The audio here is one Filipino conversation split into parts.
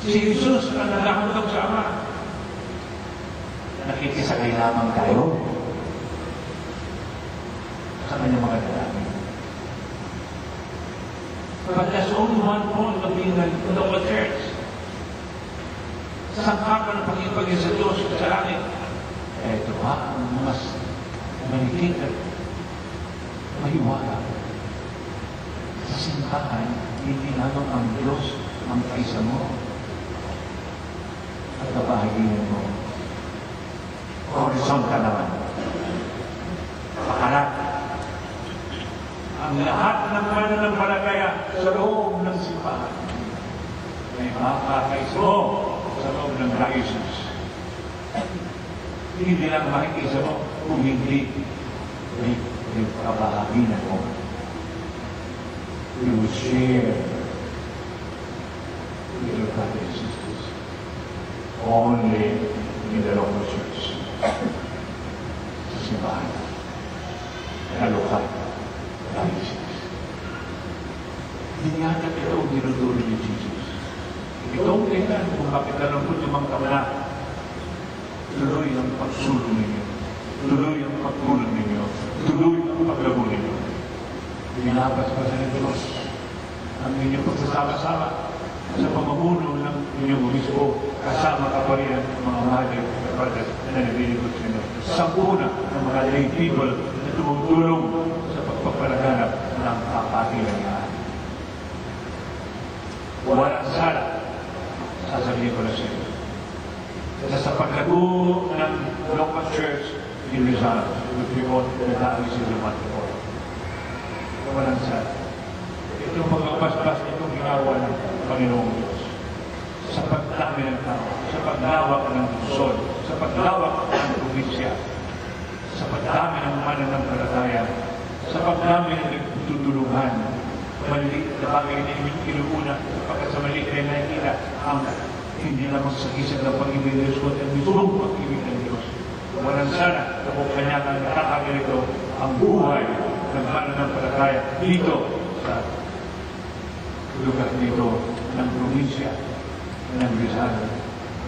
Si Jesus ang naghahandog sa Ama. Nakikisakay lamang tayo sa kanyang mga dalangin. But there's only one point of being in the local church. Sa sangkapan ng pag-ibig sa Diyos sa langit. Ito ha, ang mas maligid at mahiwala. Sa simbahan, hindi lamang ang Diyos ang kaisa mo at kabahaginan mo. Horizontal naman. Paharap. Ang lahat ng mananampalataya sa loob ng simbahan ay makakaisa mo sa loob ng diocese. Hindi lang makikisa mo kung hindi may kabahaginan mo. You will share with your brothers and sisters only in the local church. Sa simbahan. Sa lokal. Diocese. Dinyanan ito ang dinuturo ni Jesus. Itong kailan kung bakit alam ko limang kamala, tuloy ang pagsulong ninyo, tuloy ang pagkulang ninyo, tuloy ang paglago ninyo. Binabas pa sa Diyos ang inyong pagsasama-sama sa pamumuno ng inyong obispo, kasama ka pa rin ang mga mahal at kapatid na nabiligod sa inyo. Sampuna ng mga lay people na tumutulong sa pagpapalaganap ng kapatilangan. Walang sala, sasabihin ko na sa inyo. Sa paglago ng local church in Rizal, which we call the Diocese of Antipolo. Walang sala. Itong pagkabasbas itong ginawa ng Panginoong Diyos. Sa pagdami ng tao, sa paglawak ng lungsod, sa paglawak ng probinsya, sa pagdami ng mananampalataya, sa pagdami ng nagtutulungan, maliit na bagay na inuuna, kapag sa maliit na nakikita ang hindi lamang sa isang ng pag-ibig ng Diyos, kundi ang mismong pag-ibig ng Diyos. Walang sana na kung kanya ang nakakagilito ang buhay ng mananampalataya dito sa lugar dito ng probinsya ng Rizal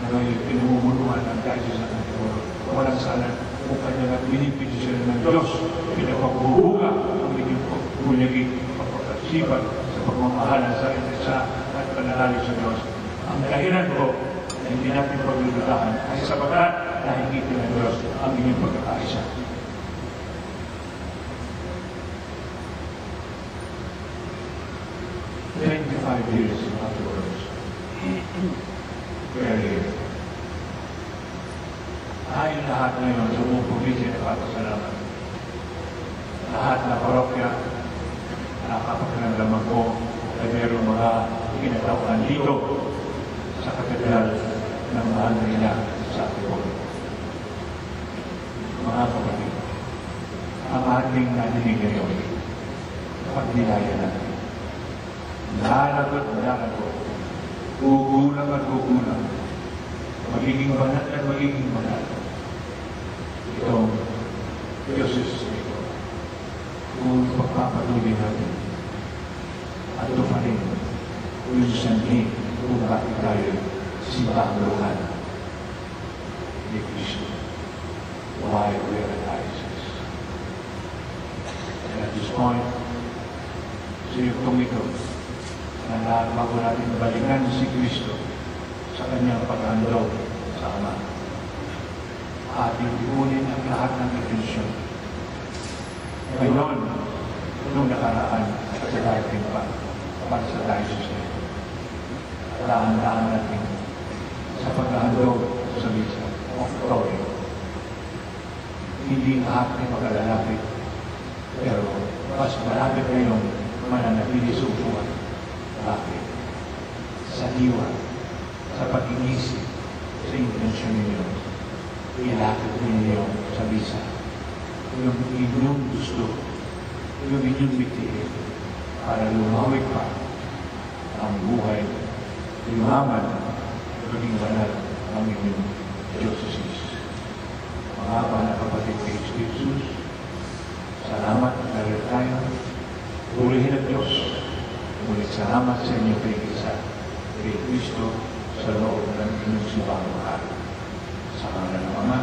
na ngayon pinamumunuan ng Diocese ng Antipolo. Walang sana kung kanya ang binipidisyon ng Diyos, pinapagbubuga ang inyong pagbunyagi, pagpapasipan sa pagmamahalan sa isa at panalali sa Diyos. Ang dahilan ko na hindi natin paglulutaan ay sapagat nakikita ng Diyos ang inyong pagkakaisa. Years afterwards. Very tayo lahat ngayon sa buong probinsya na papasalamat. Lahat na parokya, nakapagkaramdaman ko ay mayroong mga kinatauhan dito sa katedral ng Mahal na Ina sa Antipolo. Mga kapatid, ang ating nadinig ngayon, pagdilaya natin. Lalagot, gugulang at gugulang, magiging banal at magiging banal. Itong Diyos ito, kung pagpapatuloy natin, at ito pa rin, yung sanhi kung bakit tayo simbang lokal ni Cristo. Why we are diocese. And at this point, sa yung ito, na bago natin balikan si Cristo sa kanyang paghandog sa Ama. Ating iunin ang lahat ng atensyon. Ngayon, nung nakaraan at sa dating pa, para sa diocese na ito. Daan-daan natin sa paghandog sa misa of glory. Hindi lahat ay maglalapit, pero mas malapit ngayong mananatili sa upuan. Bakit? Sa diwa, sa pag-iisip, sa intensyon ninyo, ilapit ninyo sa bisa. Yung inyong gusto, yung inyong bitihin, para lumawig pa ang buhay, lumaman, maging banal ang inyong diocese. Mga na kapatid kay Jesus, salamat na rin tayo. Purihin ang Diyos. Ngunit salamat sa inyo kay Isa, kay Cristo, sa loob ng inyong simbang mahal. Sa ngalan ng Ama,